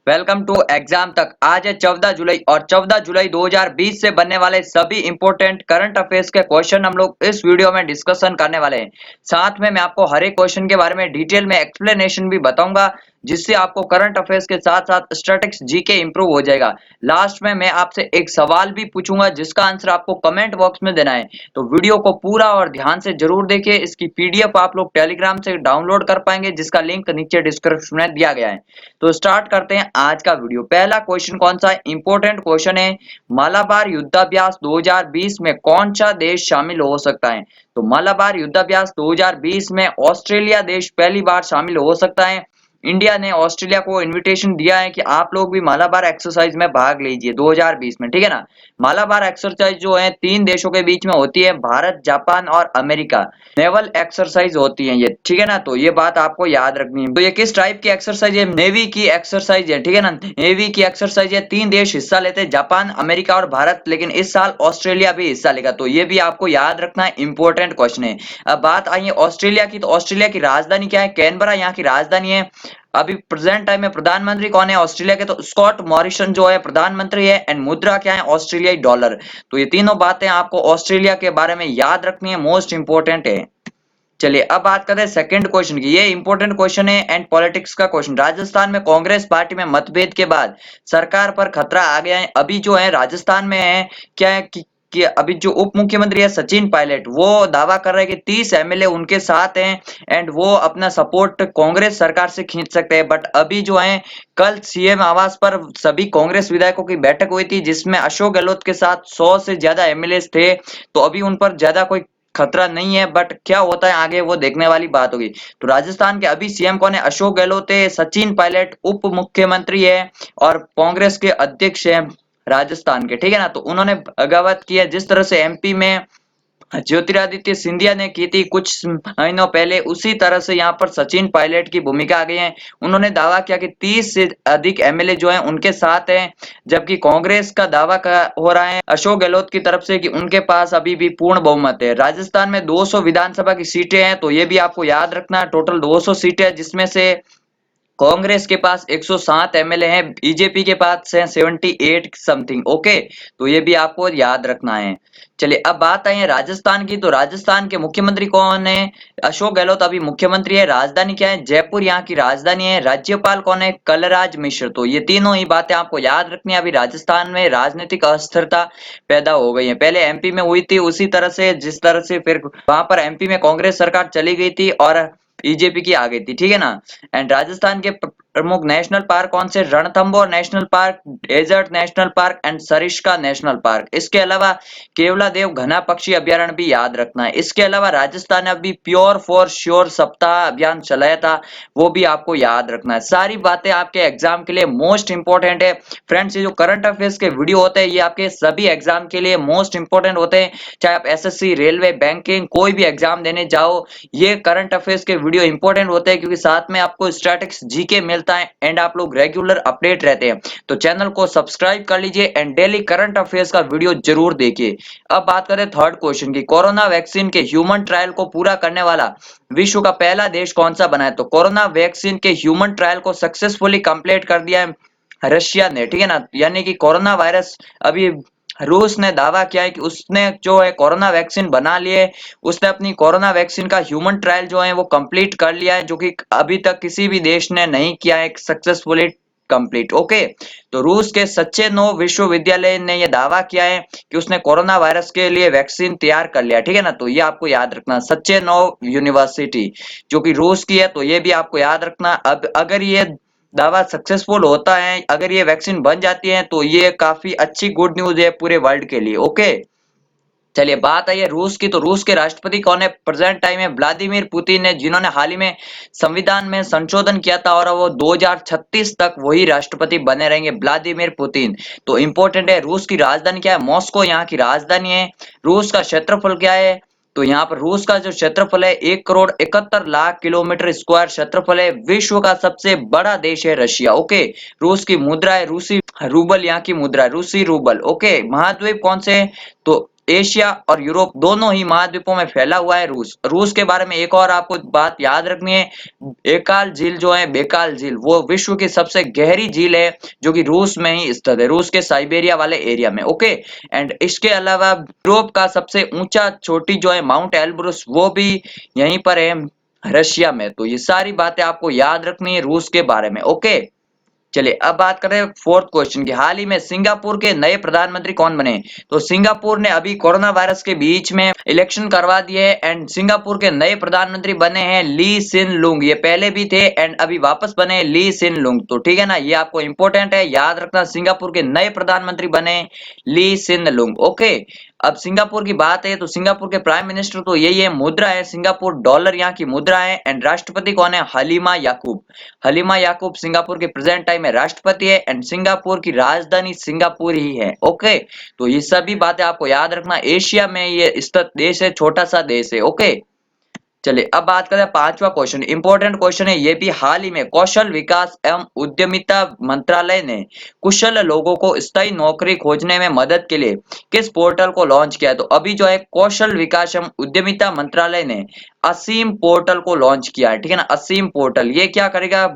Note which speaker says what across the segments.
Speaker 1: Welcome to exam तक। आज है 14 जुलाई और 14 जुलाई 2020 से बनने वाले सभी इंपॉर्टेंट करंट अफेयर्स के क्वेश्चन हम लोग इस वीडियो में डिस्कशन करने वाले हैं। साथ में मैं आपको हर एक क्वेश्चन के बारे में डिटेल में एक्सप्लेनेशन भी बताऊंगा, जिससे आपको करंट अफेयर्स के साथ साथ स्टैटिक्स जीके इंप्रूव हो जाएगा। लास्ट में मैं आपसे एक सवाल भी पूछूंगा जिसका आंसर आपको कमेंट बॉक्स में देना है। तो वीडियो को पूरा और ध्यान से जरूर देखिए। इसकी पीडीएफ आप लोग टेलीग्राम से डाउनलोड कर पाएंगे, जिसका लिंक नीचे डिस्क्रिप्शन में दिया गया है। तो स्टार्ट करते हैं आज का वीडियो। पहला क्वेश्चन कौन सा है? इंपॉर्टेंट क्वेश्चन है। मालाबार युद्धाभ्यास 2020 में कौन सा देश शामिल हो सकता है? तो मालाबार युद्धाभ्यास 2020 में ऑस्ट्रेलिया देश पहली बार शामिल हो सकता है। इंडिया ने ऑस्ट्रेलिया को इनविटेशन दिया है कि आप लोग भी मालाबार एक्सरसाइज में भाग लीजिए 2020 में, ठीक है ना। मालाबार एक्सरसाइज जो है 3 देशों के बीच में होती है, भारत, जापान और अमेरिका। नेवल एक्सरसाइज होती है ये, ठीक है ना। तो ये बात आपको याद रखनी है। तो ये किस टाइप की एक्सरसाइज है? नेवी की एक्सरसाइज है, ठीक है ना। नेवी की एक्सरसाइज है। 3 देश हिस्सा लेते हैं, जापान, अमेरिका और भारत, लेकिन इस साल ऑस्ट्रेलिया भी हिस्सा लेगा। तो ये भी आपको याद रखना है, इंपॉर्टेंट क्वेश्चन है। अब बात आई है ऑस्ट्रेलिया की। तो ऑस्ट्रेलिया की राजधानी क्या है? कैनबरा यहाँ की राजधानी है। अभी प्रेजेंट टाइम में प्रधानमंत्री कौन है ऑस्ट्रेलिया के? तो स्कॉट मॉरिसन जो है प्रधानमंत्री है। एंड मुद्रा क्या है? ऑस्ट्रेलियाई डॉलर। तो ये तीनों बातें आपको ऑस्ट्रेलिया के बारे में याद रखनी है, मोस्ट इंपोर्टेंट है। चलिए अब बात करते हैं सेकंड क्वेश्चन की। ये इंपॉर्टेंट क्वेश्चन है एंड पॉलिटिक्स का क्वेश्चन। राजस्थान में कांग्रेस पार्टी में मतभेद के बाद सरकार पर खतरा आ गया है। अभी जो है राजस्थान में है क्या है कि अभी जो उप मुख्यमंत्री है सचिन पायलट, वो दावा कर रहे हैं कि 30 एमएलए उनके साथ हैं एंड वो अपना सपोर्ट कांग्रेस सरकार से खींच सकते हैं। बट अभी जो है कल सीएम आवास पर सभी कांग्रेस विधायकों की बैठक हुई थी, जिसमें अशोक गहलोत के साथ 100 से ज्यादा एमएलए थे। तो अभी उन पर ज्यादा कोई खतरा नहीं है, बट क्या होता है आगे वो देखने वाली बात होगी। तो राजस्थान के अभी सीएम कौन है? अशोक गहलोत है। सचिन पायलट उप मुख्यमंत्री है और कांग्रेस के अध्यक्ष है राजस्थान के, ठीक है ना। तो उन्होंने बगावत की है, जिस तरह से एमपी में ज्योतिरादित्य सिंधिया ने की थी कुछ महीनों पहले, उसी तरह से यहाँ पर सचिन पायलट की भूमिका आ गई है। उन्होंने दावा किया कि 30 से अधिक एमएलए जो हैं उनके साथ हैं, जबकि कांग्रेस का दावा हो रहा है अशोक गहलोत की तरफ से कि उनके पास अभी भी पूर्ण बहुमत है। राजस्थान में 200 विधानसभा की सीटें हैं, तो ये भी आपको याद रखना। टोटल 200 सीटें हैं, जिसमें से कांग्रेस के पास 107 एमएलए हैं, बीजेपी के पास है 78 समथिंग। ओके, तो ये भी आपको याद रखना है। चलिए अब बात आई है राजस्थान की। तो राजस्थान के मुख्यमंत्री कौन है? अशोक गहलोत अभी मुख्यमंत्री है। राजधानी क्या है? जयपुर यहाँ की राजधानी है। राज्यपाल कौन है? कलराज मिश्र। तो ये तीनों ही बातें आपको याद रखनी है। अभी राजस्थान में राजनीतिक अस्थिरता पैदा हो गई है। पहले एमपी में हुई थी, उसी तरह से जिस तरह से फिर वहां पर एमपी में कांग्रेस सरकार चली गई थी और बीजेपी की आ गई थी, ठीक है ना। एंड राजस्थान के प्रमुख नेशनल पार्क कौन से? Ranthambore national park, desert national park and Sariska national park. इसके अलावा केवलादेव घना पक्षी अभ्यारण्य भी याद रखना है। इसके अलावा राजस्थान ने अभी प्योर फॉर श्योर सप्ताह अभियान चलाया था, वो भी आपको याद रखना है। सारी बातें आपके एग्जाम के लिए मोस्ट इंपोर्टेंट है। फ्रेंड्स, ये जो करंट अफेयर्स के वीडियो होते हैं ये आपके सभी एग्जाम के लिए मोस्ट इंपोर्टेंट होते हैं। चाहे आप एसएससी, रेलवे, बैंकिंग कोई भी एग्जाम देने जाओ, ये करंट अफेयर्स के वीडियो इंपॉर्टेंट होते हैं, क्योंकि साथ में आपको स्टैटिक्स जीके मिलता है एंड आप लोग रेगुलर अपडेट रहते हैं। तो चैनल को सब्सक्राइब कर लीजिए एंड डेली करंट अफेयर्स का वीडियो जरूर देखिए। अब बात करें थर्ड क्वेश्चन की। कोरोना वैक्सीन के ह्यूमन ट्रायल को पूरा करने वाला विश्व का पहला देश कौन सा बना है? तो कोरोना वैक्सीन के ह्यूमन ट्रायल को सक्सेसफुली कंप्लीट कर दिया है रशिया ने, ठीक है ना। यानी कि कोरोना वायरस अभी रूस ने दावा किया है कि उसने जो है कोरोना वैक्सीन बना लिए। उसने अपनी कोरोना वैक्सीन का ह्यूमन ट्रायल जो है वो कंप्लीट कर लिया है, जो कि अभी तक किसी भी देश ने नहीं किया है सक्सेसफुली कंप्लीट। ओके, तो रूस के सच्चे नो विश्वविद्यालय ने यह दावा किया है कि उसने कोरोना वायरस के लिए वैक्सीन तैयार कर लिया, ठीक है ना। तो ये आपको याद रखना, सच्चे नो यूनिवर्सिटी जो कि रूस की है, तो ये भी आपको याद रखना। अब अगर ये दावा सक्सेसफुल होता है, अगर ये वैक्सीन बन जाती है, तो ये काफी अच्छी गुड न्यूज है पूरे वर्ल्ड के लिए। ओके, चलिए बात आई है रूस की। तो रूस के राष्ट्रपति कौन है प्रेजेंट टाइम में? व्लादिमीर पुतिन है, जिन्होंने हाल ही में संविधान में संशोधन किया था और वो 2036 तक वही राष्ट्रपति बने रहेंगे, व्लादिमीर पुतिन। तो इंपॉर्टेंट है। रूस की राजधानी क्या है? मॉस्को यहाँ की राजधानी है। रूस का क्षेत्रफल क्या है? तो यहाँ पर रूस का जो क्षेत्रफल है 1,71,00,000 किलोमीटर स्क्वायर क्षेत्रफल है। विश्व का सबसे बड़ा देश है रशिया। ओके, रूस की मुद्रा है रूसी रूबल, यहाँ की मुद्रा है रूसी रूबल। ओके, महाद्वीप कौन से? तो एशिया और यूरोप दोनों ही महाद्वीपों में फैला हुआ है रूस। रूस के बारे में एक और आपको बात याद रखनी है, एकाल झील जो है, बेकाल झील, वो विश्व की सबसे गहरी झील है जो कि रूस में ही स्थित है, रूस के साइबेरिया वाले एरिया में। ओके, एंड इसके अलावा यूरोप का सबसे ऊंचा चोटी जो है माउंट एल्ब्रुस, वो भी यहीं पर है, रशिया में। तो ये सारी बातें आपको याद रखनी है रूस के बारे में। ओके, चलिए अब बात करें फोर्थ क्वेश्चन की, हाल ही में सिंगापुर के नए प्रधानमंत्री कौन बने? तो सिंगापुर ने अभी कोरोना वायरस के बीच में इलेक्शन करवा दिए एंड सिंगापुर के नए प्रधानमंत्री बने हैं ली सिन लुंग। ये पहले भी थे एंड अभी वापस बने ली सिन लुंग। तो ठीक है ना, ये आपको इंपॉर्टेंट है, याद रखना, सिंगापुर के नए प्रधानमंत्री बने ली सिन लुंग। ओके, अब सिंगापुर की बात है तो सिंगापुर के प्राइम मिनिस्टर तो यही है, मुद्रा है सिंगापुर डॉलर यहाँ की मुद्रा है, एंड राष्ट्रपति कौन है? हलीमा याकूब। हलीमा याकूब सिंगापुर के प्रेजेंट टाइम में राष्ट्रपति है एंड सिंगापुर की राजधानी सिंगापुर ही है। ओके, तो ये सभी बातें आपको याद रखना, एशिया में ये स्थित देश है, छोटा सा देश है। ओके, चलिए अब बात करते हैं पांचवा क्वेश्चन, इंपॉर्टेंट क्वेश्चन है ये भी। हाल ही में कौशल विकास एवं उद्यमिता मंत्रालय ने कुशल लोगों को स्थायी नौकरी खोजने में मदद के लिए किस पोर्टल को लॉन्च किया? तो अभी जो है कौशल विकास एवं उद्यमिता मंत्रालय ने असीम पोर्टल को लॉन्च किया है, ठीक है ना। असीम पोर्टल ये क्या करेगा?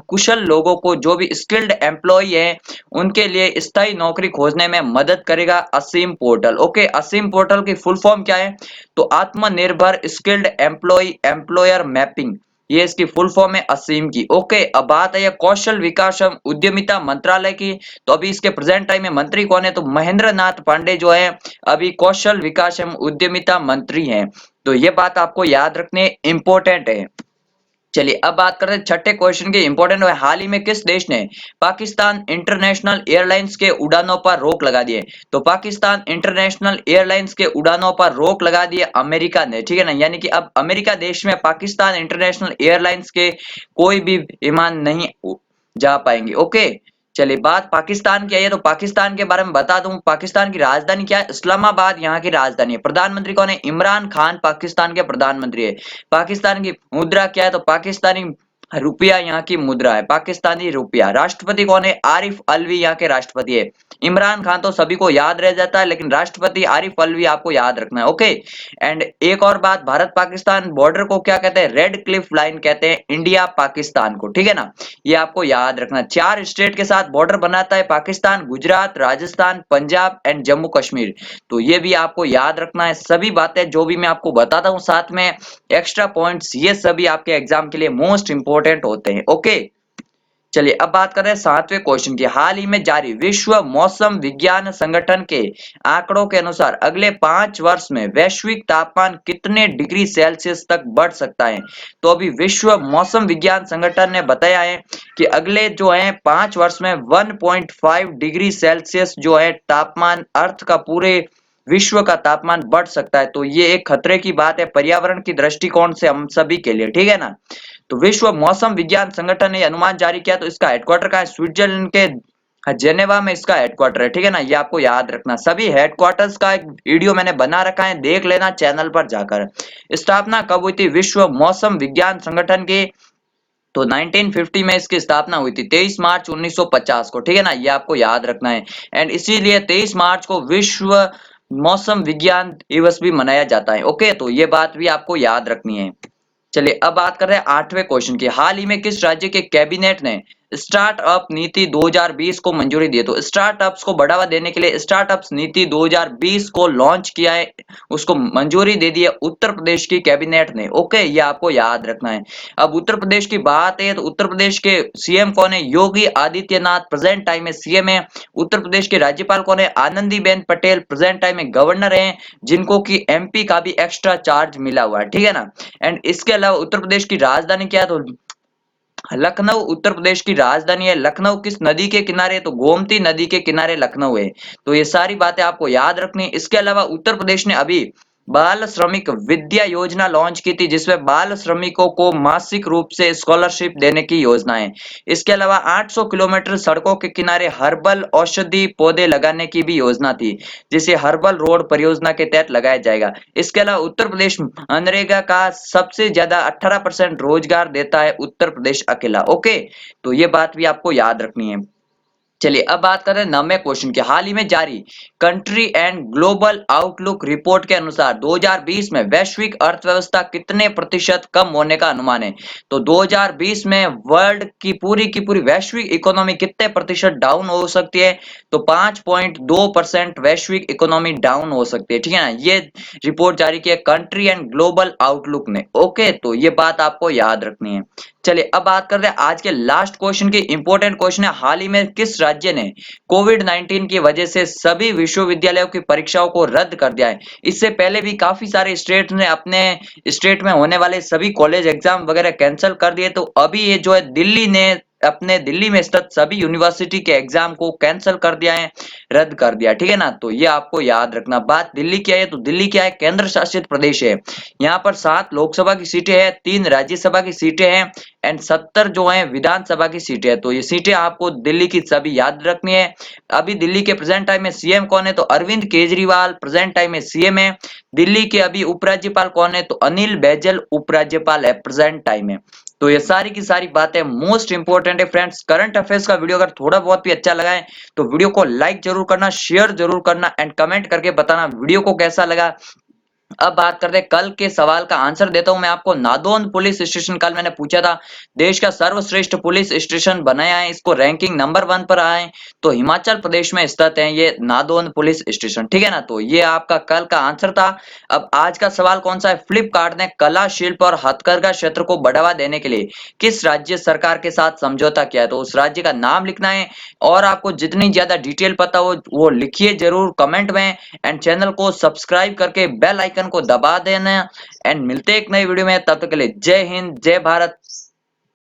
Speaker 1: कुशल लोगों को, जो भी स्किल्ड एम्प्लॉय है, उनके लिए स्थायी नौकरी खोजने में मदद करेगा असीम पोर्टल। ओके, असीम पोर्टल की फुल फॉर्म क्या है? तो आत्मनिर्भर स्किल्ड एम्प्लॉय एम्प्लॉयर मैपिंग, ये इसकी फुल फॉर्म है असीम की। ओके, अब बात है कौशल विकास एवं उद्यमिता मंत्रालय की। तो अभी इसके प्रेजेंट टाइम में मंत्री कौन है? तो महेंद्र नाथ पांडे जो है अभी कौशल विकास एवं उद्यमिता मंत्री हैं। तो ये बात आपको याद रखने इंपॉर्टेंट है। चलिए अब बात करते हैं छठे क्वेश्चन की, इंपॉर्टेंट है, हाल ही में किस देश ने पाकिस्तान इंटरनेशनल एयरलाइंस के उड़ानों पर रोक लगा दी है? तो पाकिस्तान इंटरनेशनल एयरलाइंस के उड़ानों पर रोक लगा दी है अमेरिका ने, ठीक है ना। यानी कि अब अमेरिका देश में पाकिस्तान इंटरनेशनल एयरलाइंस के कोई भी विमान नहीं जा पाएंगे। ओके, चलिए बात पाकिस्तान की आई है तो पाकिस्तान के बारे में बता दूं, पाकिस्तान की राजधानी क्या है? इस्लामाबाद यहाँ की राजधानी है। प्रधानमंत्री कौन है? इमरान खान पाकिस्तान के प्रधानमंत्री है। पाकिस्तान की मुद्रा क्या है? तो पाकिस्तानी रुपया यहाँ की मुद्रा है, पाकिस्तानी रुपया। राष्ट्रपति कौन है? आरिफ अलवी यहाँ के राष्ट्रपति है। इमरान खान तो सभी को याद रह जाता है, लेकिन राष्ट्रपति आरिफ अलवी आपको याद रखना है। ओके, एंड एक और बात, भारत पाकिस्तान बॉर्डर को क्या कहते हैं? रेड क्लिफ लाइन कहते हैं इंडिया पाकिस्तान को, ठीक है ना। ये आपको याद रखना, 4 स्टेट के साथ बॉर्डर बनाता है पाकिस्तान, गुजरात, राजस्थान, पंजाब एंड जम्मू कश्मीर। तो ये भी आपको याद रखना है, सभी बातें जो भी मैं आपको बताता हूँ साथ में एक्स्ट्रा पॉइंट्स, ये सभी आपके एग्जाम के लिए मोस्ट इंपोर्टेंट होते हैं। ओके, चलिए अब बात कर रहे हैं सातवें क्वेश्चन की, हाल ही में जारी विश्व मौसम विज्ञान संगठन के आंकड़ों के अनुसार अगले 5 वर्ष में वैश्विक तापमान कितने डिग्री सेल्सियस तक बढ़ सकता है? तो अभी विश्व मौसम विज्ञान संगठन ने बताया है कि अगले जो है 5 वर्ष में 1.5 डिग्री सेल्सियस जो है तापमान, अर्थ का पूरे विश्व का तापमान बढ़ सकता है। तो ये एक खतरे की बात है पर्यावरण की दृष्टिकोण से हम सभी के लिए, ठीक है ना। तो विश्व मौसम विज्ञान संगठन ने अनुमान जारी किया, तो इसका हेडक्वार्टर कहाँ है? स्विट्जरलैंड के जेनेवा में इसका हेडक्वार्टर है, ठीक है ना। ये आपको याद रखना, सभी हेडक्वार्टर्स का एक वीडियो मैंने बना रखा है, देख लेना चैनल पर जाकर। स्थापना कब हुई थी विश्व मौसम विज्ञान संगठन की? तो 1950 में इसकी स्थापना हुई थी, 23 मार्च 1950 को, ठीक है ना। ये आपको याद रखना है, एंड इसीलिए 23 मार्च को विश्व मौसम विज्ञान दिवस भी मनाया जाता है। ओके, तो ये बात भी आपको याद रखनी है। चलिए अब बात कर रहे हैं आठवें क्वेश्चन की, हाल ही में किस राज्य के कैबिनेट ने स्टार्टअप नीति 2020 को मंजूरी दी है? तो स्टार्टअप्स को बढ़ावा देने के लिए स्टार्टअप्स नीति 2020 को लॉन्च किया है, उसको मंजूरी दे दी है उत्तर प्रदेश की कैबिनेट ने। ओके, ये आपको याद रखना है। अब उत्तर प्रदेश की बात है तो उत्तर प्रदेश के सीएम कौन है? योगी आदित्यनाथ प्रेजेंट टाइम में सीएम है। उत्तर प्रदेश के राज्यपाल कौन है? आनंदीबेन पटेल प्रेजेंट टाइम में गवर्नर है, जिनको की एमपी का भी एक्स्ट्रा चार्ज मिला हुआ है, ठीक है ना। एंड इसके अलावा उत्तर प्रदेश की राजधानी क्या है? तो लखनऊ उत्तर प्रदेश की राजधानी है। लखनऊ किस नदी के किनारे? तो गोमती नदी के किनारे लखनऊ है। तो ये सारी बातें आपको याद रखनी है। इसके अलावा उत्तर प्रदेश ने अभी बाल श्रमिक विद्या योजना लॉन्च की थी, जिसमें बाल श्रमिकों को मासिक रूप से स्कॉलरशिप देने की योजना है। इसके अलावा 800 किलोमीटर सड़कों के किनारे हर्बल औषधि पौधे लगाने की भी योजना थी, जिसे हर्बल रोड परियोजना के तहत लगाया जाएगा। इसके अलावा उत्तर प्रदेश मनरेगा का सबसे ज्यादा 18% रोजगार देता है उत्तर प्रदेश अकेला। ओके, तो ये बात भी आपको याद रखनी है। चलिए अब बात करें 9वें क्वेश्चन की। हाल ही में जारी country and global outlook report के अनुसार 2020 में वैश्विक अर्थव्यवस्था कितने प्रतिशत कम होने का अनुमान है? तो 2020 में वर्ल्ड की पूरी वैश्विक इकोनॉमी कितने प्रतिशत डाउन हो सकती है? तो 5.2% वैश्विक इकोनॉमी डाउन हो सकती है। ठीक है ना, ये रिपोर्ट जारी की है कंट्री एंड ग्लोबल आउटलुक ने। ओके, तो ये बात आपको याद रखनी है। चलिए अब बात करते हैं आज के लास्ट क्वेश्चन की। इंपॉर्टेंट क्वेश्चन है, हाल ही में किस राज्य ने कोविड-19 की वजह से सभी विश्वविद्यालयों की परीक्षाओं को रद्द कर दिया है? इससे पहले भी काफी सारे स्टेट ने अपने स्टेट में होने वाले सभी कॉलेज एग्जाम वगैरह कैंसिल कर दिए, तो अभी ये जो है दिल्ली ने अपने दिल्ली में स्थित सभी यूनिवर्सिटी के एग्जाम को कैंसिल कर दिया है, रद्द कर दिया। ठीक है ना, तो ये आपको याद रखना। बात दिल्ली की है तो दिल्ली क्या है, केंद्र शासित प्रदेश है। यहाँ पर 7 लोकसभा की सीटें हैं, 3 राज्यसभा की सीटें हैं एंड 70 जो है विधानसभा की सीटें हैं। तो ये सीटें आपको दिल्ली की सभी याद रखनी है। अभी दिल्ली के प्रेजेंट टाइम में सीएम कौन है? तो अरविंद केजरीवाल प्रेजेंट टाइम में सीएम है। दिल्ली के अभी उपराज्यपाल कौन है? तो अनिल बैजल उपराज्यपाल है प्रेजेंट टाइम में। तो ये सारी की सारी बातें मोस्ट इंपोर्टेंट है फ्रेंड्स। करंट अफेयर्स का वीडियो अगर थोड़ा बहुत भी अच्छा लगा है तो वीडियो को लाइक जरूर करना, शेयर जरूर करना एंड कमेंट करके बताना वीडियो को कैसा लगा। अब बात करते हैं कल के सवाल का आंसर देता हूं मैं आपको। नादौन पुलिस स्टेशन कल मैंने पूछा था, देश का सर्वश्रेष्ठ पुलिस स्टेशन बनाया है, इसको रैंकिंग नंबर 1 पर आए तो हिमाचल प्रदेश में स्थित है ये नादौन पुलिस स्टेशन। ठीक है ना, तो ये आपका कल का आंसर था। अब आज का सवाल कौन सा है? फ्लिपकार्ट ने कला शिल्प और हथकरघा क्षेत्र को बढ़ावा देने के लिए किस राज्य सरकार के साथ समझौता किया है? तो उस राज्य का नाम लिखना है और आपको जितनी ज्यादा डिटेल पता हो वो लिखिए जरूर कमेंट में एंड चैनल को सब्सक्राइब करके बेल आइकन को दबा देना एंड मिलते हैं एक नई वीडियो में। तब तक के लिए जय हिंद, जय भारत।